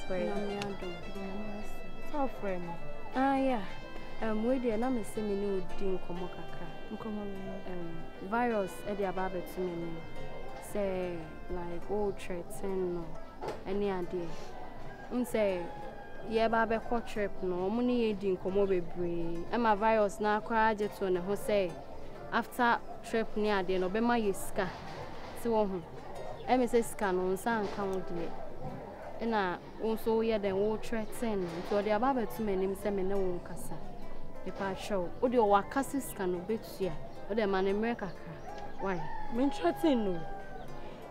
way. How friend? Yeah. We dey na me say me no din komo kakra. Virus e dey about to me. Say like old threaten no. Any idea? Say yeah ba trip no. Mo ni din komo bebre. E ma virus na akwa age to ne ho say after trip ni ade no be ma yeska. Se wo ho. E me say ska no nsa nka wo de. Na also yeah then wo threaten so dey about to me nim say me ne wo nkasa. If show, would your workers can obey you? Or the man in America? Why? Me threaten no.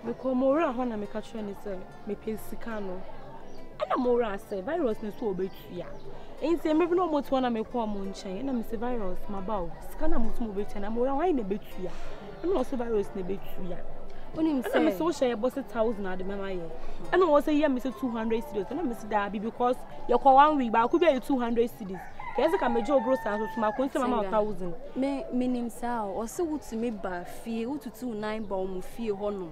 Because more when I make a train is me pay sicano. And I'm more say virus no so obey you. Ain't say maybe no more to wanna make one moon chain. And I'm say virus, my bow. Scanner must move it and I'm more why in a bit you. I'm also virus in a bit you. When him say I'm so share boss 1,000 at the memory. And I was a year, Mr. 200 cedis. And I'm Mr. Darby because you're call 1 week, but I could be 200 cedis. Yes, I can make your gross and to my quincy 1,000. Meaning, sir, or so would to me by fee, who to 2 bomb fee honor.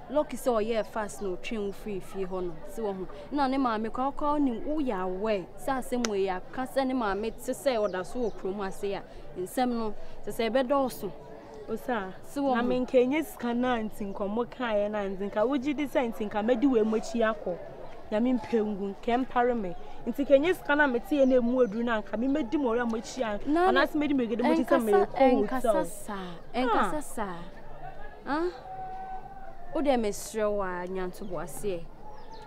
Lucky so, yeah, fast no train free fee honor. So, none of my make call him, oh, yeah, way. So, same way, I can't send him my mate to say, or that's so chroma say, in some to say, bed also. Oh, sir, so I mean, can you scan in Comokai and think I would you decide think I may do a much yako. Yamin Pengun, Camp Parame. Into can you scan a tea and a more druna, can be made more much young, and that's made me get a much and Cassasa. Ah? Oh, there, Miss Rowa, Yan to Boissy.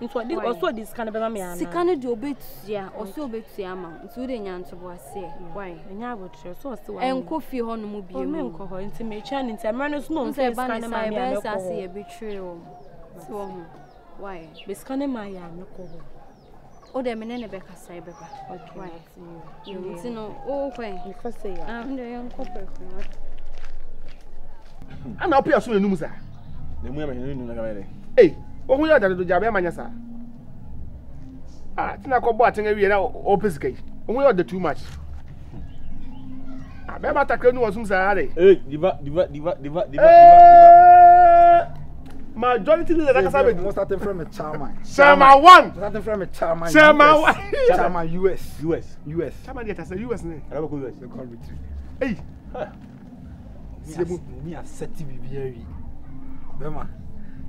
Into what also this kind of a man. She can't do bit, yeah, or so bit, Yama, including Yan to Boissy. Why? And I would so and coffee on mobile milk, intimate channel, and Manos no say, I see a betrayal. So, why? Biscanning my young. Oh, the men never can say, okay. You know, oh, when you first say, I'm the young couple. I'm up here soon, Nusa. The women in the hey, what we are to do, Jabba Manasa? Ah, Tina Cobating every year, opus gate. We are the too much. I remember Takano was some Sahara. Hey, diva. Majority of the Casabe was starting from a charmer. Charmer 1. Starting from a charmer. Charmer US. Charmer yet as a US name. I don't know US. Hey. Me a setty BBA. Bema.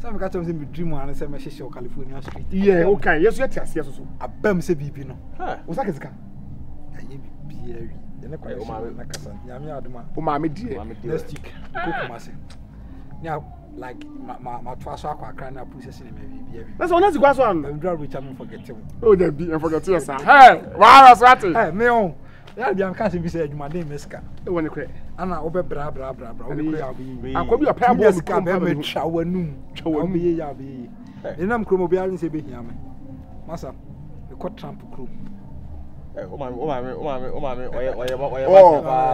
Some catch them in dream and say, Messi, California Street. Yeah, okay. Yes, yes. A bem say BB no. What's that? BBA. Then I quite Macassan. Yamia Duma. Umami dear. Next week. Now. Like my twice I crying up process in maybe. That's one that's the question. I'm driving which I'm forgetting. Oh, there be and forget you, sir. Hey, wow, that's hey, me on. That be I'm catching say my name is Ska. When you cry. Ana obe bra. I could be a pair of Ska be shower noon. Shower me ya be. Enam kromo be arin say be hia me. Masa, we got tramp crew. Oh,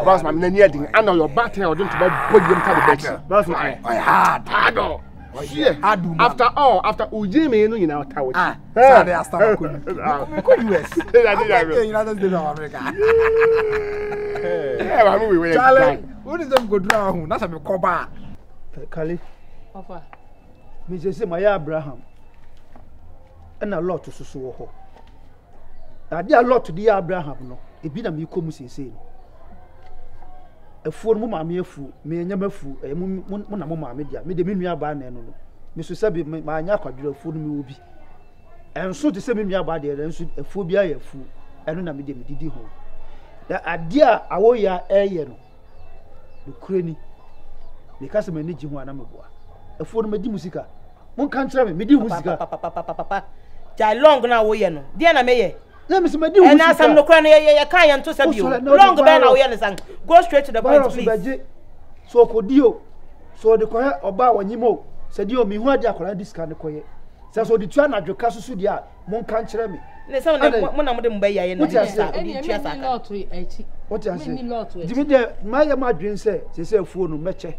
that's my name. I know your battery or don't put them to the bed. That's my hard. After all, after Ujimi, you know, tower. They are starting to US. United States of America. Yeah, I'm moving. Charlie, what is them go down? That's a coba. Kali. Offer. Me say my Abraham. And a lot to so. I did a lot to the Abraham, no. A bit of me come say. A four mamma fu, me and Yamafu, a Mona media, made the Mimia Barn, no. Mr. Sabi, my Yaka drew food me will be. And so to say me about the and a phobia a fool, and I made them did home. The idea I owe ya a yeno. The cranny. The customer need you one amaboa. A four medi musica. One can't tell me, medi musica. Papa. Jai long now, Yeno. Diana May. Let me see my dear. And as I'm no crying, you can't to send you. Long ban away, go straight to the point, please. So, Codio, so the quiet about when you mo said you me who had your this kind of quiet. So, the Tuan at your castle sudia, Mon can't tell me. Let's have one of them by a what I say. Dimitri, my madrin say, she said, phone matche.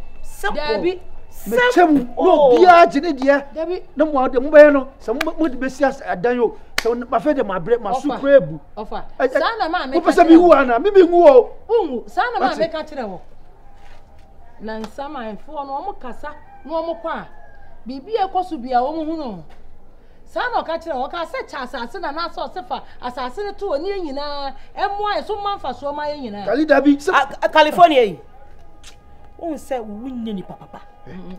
Debbie. No, dear, Debbie, no more the mobile, some would be serious at Daniel. So my friend, my bread, my soup crab. Offer. Sana man, make a one, maybe who. Sana man, make a travel. Nansama and 4 no more cassa, no more qua. Bibi a cost to be a woman who know. Sana okachira oka se cha asase na na so sefa asase ne to oni nyina emo aye so manfa so ma nyina Kali dabi California yi on say wunye ni papa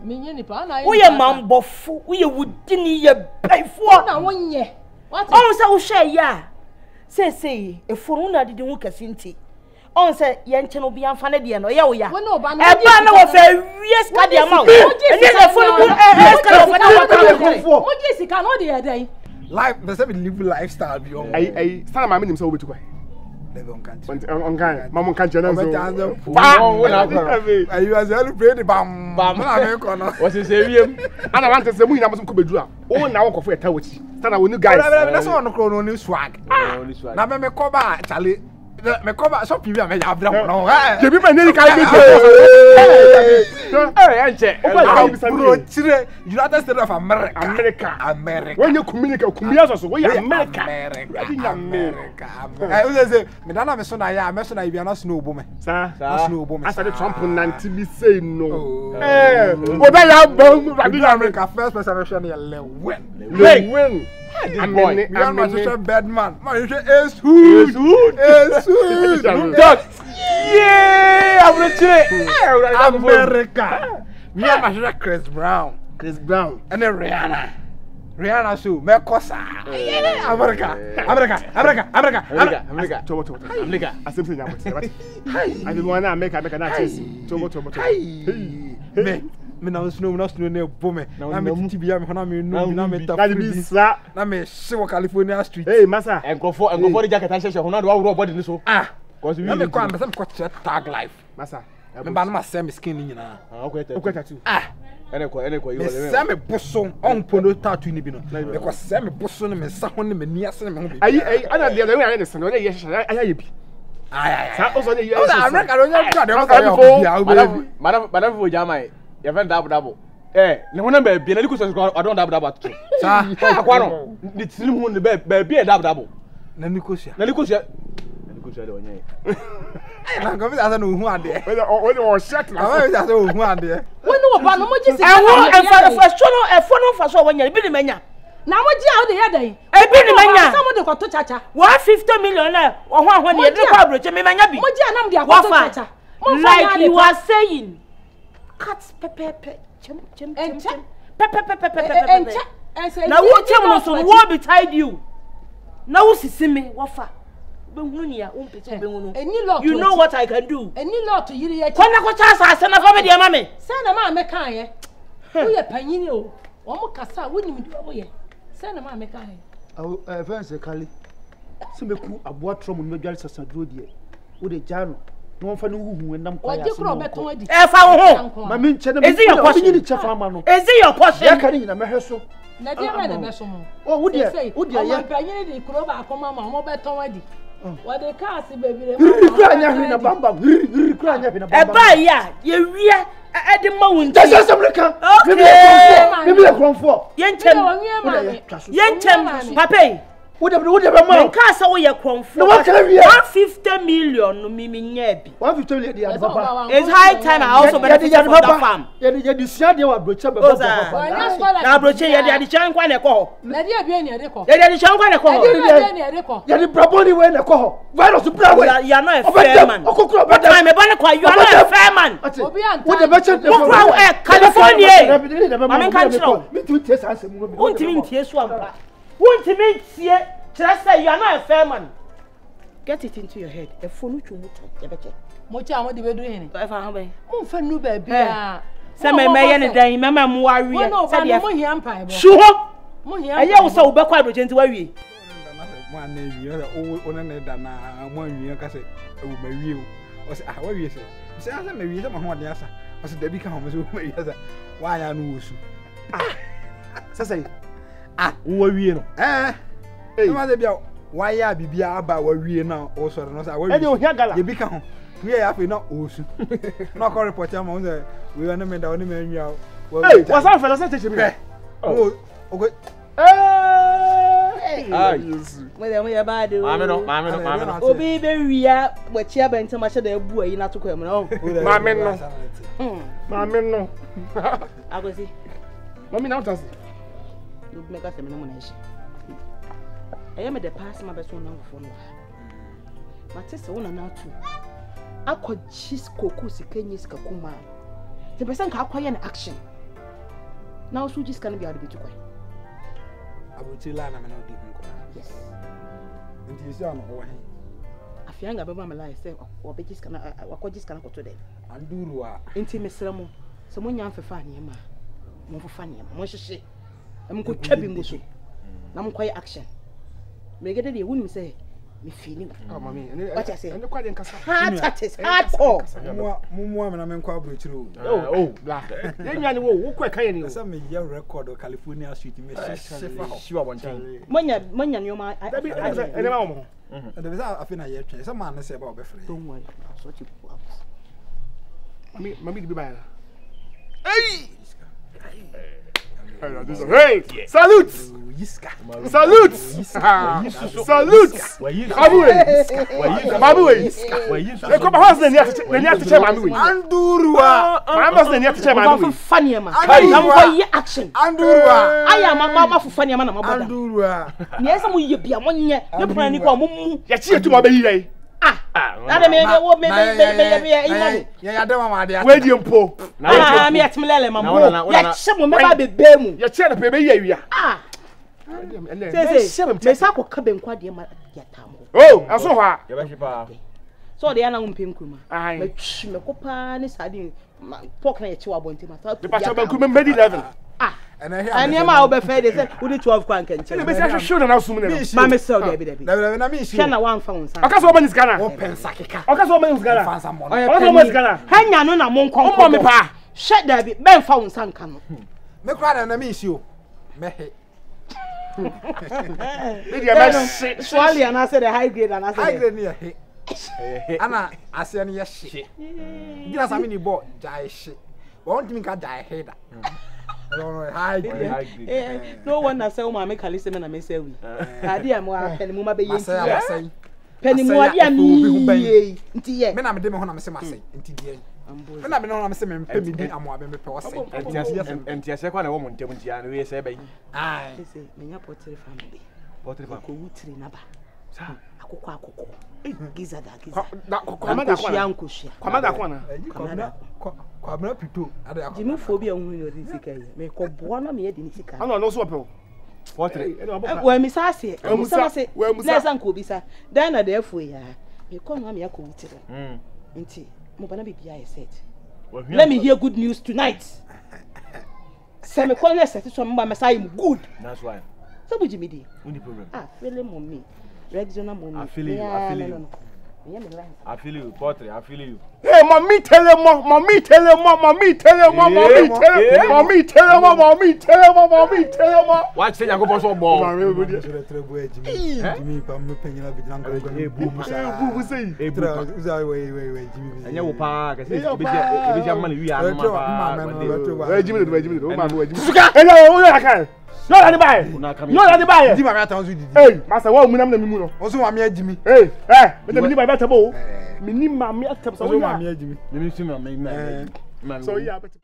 menye ni pa na wo ye mambofu wo ye wudini ye baifo na wonye what on say wo hwe ya say efonu na didi hu kasinti on say ye nche no bi amfa na de no ye wo ya e ba na wo fa wies ka de ma wo eni efonu ku ka wo fa mo ji sika no de ye dai Life, there's a live lifestyle beyond. I stand my name so we to go. On Mama can't channel. You as well pray the bam. What's his name? And I want to say, we have some Kubedra. Oh, now go for a touch. Stand when you guys. That's one of the new swag. Now, me cover, Charlie. Me cover so people me have them no. Je bi me ni kai bi. United States of America. When you communicate, kumia so we America. I say me dana me so na ya, me so na ibia na snow bo me. Sa. Snow bo me. Asa the Trump nanti bi say no. Oda ya bom America first person ya win. I'm not bad man. Man, you say it's hood. Yeah, I'm rich. America. Me and my Chris Brown. And then Rihanna show. Me kosa. America. I simply now. I don't want to make a chase. Me na snow ne bome na me tibia me hona me no na me tafu na me she California street. Hey massa enkofo the jacket ahye hona do awro body ni so cause we me kwa me tag life massa me ba na say me skin ni nyina okweta tu enekwa me say me boso on pono tattoo ni bi no me kwa say me boso ne me sa ho ne me ni ase ne me ho bi ayi ana de we ayi ne se no ye hye ayi bi sa ozo ne ye America no nya kwa de madam fo jamai you vent double le wona be bi na liku so I don't double to sa akwa no ni tilim hu ne be bi double na nikosia de onye na go be asa no hu ade o shut na o be asa hu ade wonu oba no mo ji sika no fa so wonya bi ni manya na mo ji a o de ye dai e bi ni manya sa mo de ko to chacha 150 million na wo ho ne de kwa broche me manya bi mo ji anam de ko to chacha like you are saying cut pepe chem na wo chem no so wo beside you na wo sisime wo fa be hunu nia wo mpete be hunu you know what I can do any lot yiri ye kona ko cha asase na fa be de ma me se na ma me kan ye wo ye panyini o wo mo kasa wo nim di wo ye se na ma me kan ye fence kali se me ku aboa trom no dware sasaduro de wo de jano no fa no huhu ndam kwa ya so e fa wo ho ma me nche na ezi your portion ni chefa ma no ezi your portion ya kan nyina mehwe so na dia me de me so mo oh wo de ya o panyini di kuro ba akoma ma mo be ton wadi wo de cars bebire kura nya hwe na bamba kura nya hwe na bamba e ba ya ye wie e de ma won just America bibi le kronfo yenchem papa wo de ma nka sa wo ye kronfo 150 million no mi nya bi 150 million de papa it's high time I also benefit from that farm ye di sia de wa brocha be papa na brocha ye de chan kwa na ko ho na dia bi eni ko ye de chan kwa na ko ho ye di braboni we na ko ho virus bra we you are not a fair man okokuro be time me ban kwa you are not a fair man obi anta wo de be chen California mama kan chiro me tu tie sanse mu wo ntimi ntie so ampa wontimi ntie kire say you are not a fair man get it into your head e phone chumu to ye beche mo cha mo de bedu hin e fa ha ben mo fa nu ba bia se me ye ne dan mama mu wawie se de mo hia mpa bo shu ho mo hia eye wo se wo be kwa adroje nti wawie mo an na wie o na da na mo anwie ka se e wo mawie o se wawie se asa mawie se mo ho de asa o se da bi ka ho mo se wo mawie asa wa ya no wo su sasa wo wawie no e ma de bia wa ya bibia aba wawie na o so no sa wawie e de o hia gala ye bi ka ho we ya fe na o su na ko report am on say we na me da oni me anwia hey was that fella say take me oh okay mo ya ba de mame no obi be wia bachia benta ma hye da abu ayi na to kwam no mame no agosi mami na utasi no mega se me no na ehye I am the past my best one for no Matese wona na atu akọ chis koko sikenyi sika kuma the person ka akwaye na action now so just can be able to kwai abotila na me na odi nko yes nti isi ano ho he afianga beba me lie say obegis kana wakogis kana koto dem anduru a nti mesra mo so monya amfefa ne ma mo fofa ne ma mo hyehye am ko twa bi ngoso na mo kwai action megede de wonu say me feeling mami what I say ene kwa de nkasa that is hardcore mumu amena men kwa abrochiro bla ye nwane wo kwa kan ni o asa me ye record o California street me shefa ho Shiwa bonten. monya nyoma ene ma mo the bisa afina ye twen asa man se ba obefre don't worry so you mami di ba ya hey salute yiska salute salute mami we e ko ba house na ni atiche mami we andurua mami boss na ni atiche mami we funny ma na mo ye action andurua aya mama funny ma na mo boda andurua ni esa mo ye bia mo nye ne plan ni ko mo mu ya chi etu ma be yi Ada me wo me imani. Ya de mama de. We di mpo. Na me atimlele mamu. Ya shemo me ba bebe mu. Ya che na pe be yi awia. Say me sa ko ka be nkwa de ma ya tambo. Oh, aso ho a. Ya ba shipa. So de ana ngumpe nkruma. Ai. Me twi me kopa ni sadi pork na ye chi wa bonti ma. De pa cha banku me medi level. Ani ma obe fe de say we dey 12 kwa nkenche. Ele be say show na sum na. Ma me sell de bi. Na me isi. Kana wan fa unsa. Aka so mani skana. O pensa keka. Aka so mani skana. Fansa mo. Aka so mani skana. Hanya no na mo nkon. O mo me pa. Hwe da bi ben fa unsa nka no. Me kwa na me isi o. Me he. Did you mess? Swali ana say the high grade ana say. High grade ni he. Ana ase ni ye hye. Gina sami ni bo jai hye. Won timi ka jai he da. High grade. No one say o ma me kale se me na me say wi. Ade am wa peni mu ma be yenti. Masai. Peni mu ade am yi. Nti ye. Me na me de me ho na me se masai. Nti die. Me na me no na me se me mpe mi di amoa be me pe wose. Entiase kwa na wo montem ntia no we se be. Ai. Say me nya potre family. Potre fa. Ko wutiri na ba. Sa. Akoko. Giza. Kwamada kwa na. Kwa mna pito. Ade akwa. Jimu phobia hu yo di sika yi. Me ko boa na me ye di ni sika. Ano no so pe. Potre. Wa mi sa se. Mu sa se. Wa mu sa. Na san ko bi sa. Dan na da afu ya. Me ko no me ya ko wutiri. Nti mo bana bibia ye set. Let me hear good news tonight. Say me call set so me ba me say good. That's why. So bu jimi di. No problem. Feeling mommy. Regional mommy. I feel you. No. I feel you, Potre. I feel you. Hey, mommy tell him. Watch say you go for so ball. Jimmy pa me penyina bi nan go Bu say. Hey, we Jimmy. Anya wo pa ka say e be jam man wi an ma. Jimmy. O ma no Jimmy. Suka. Hello, o ya kan. No la di buy. Jimmy ma ta onzu didi. Hey, master wa munam na mi mu no. Onzu ma me Jimmy. Hey, me dem ni buy better bo. Me ni ma me atam so. Onzu ma me Jimmy. Me mi fi me. So yeah, better.